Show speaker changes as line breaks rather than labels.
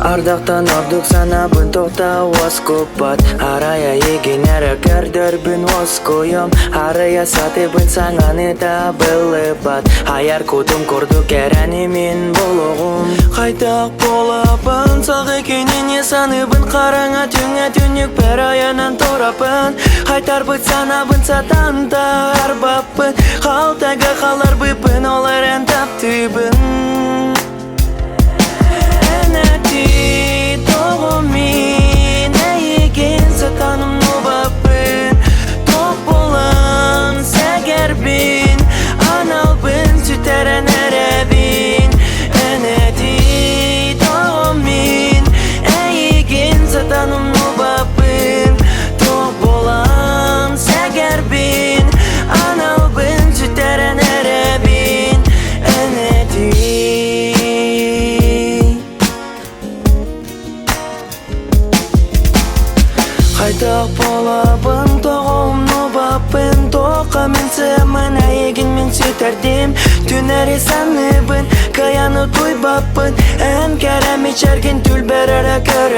Ардақтан ордық санабын тоқтауыз көпбат Арая еген әрі кәрдірбін өз көйім Арая сатыбын саңаны да білібат Аяр көтім көрдік әрәні мен болуғым Қайтақ болапын сақ екенен есаныбын Қараңа түңе түнік бір аянан торапын Қайтар бұд санабын сатан да арбапын Қалтаға қалар бұпын оларын таптыбын Тоғымен әйеген сатаным нобапын Тоқ болан сәгербін Аналбын сүтәрін әрәбін Әнәді тоғымен әйеген сатаным нобапын Тоқ болан сәгербін Аналбын сүтәрін әрәбін Әнәді Қайтақ болабын тоғым нобапын Тоқа мен сәмін әйеген мен сүтәрдім Түнәрі сәнібін каяны тойбапын Ән кәрәмет шәрген түл бәрәрі кәрі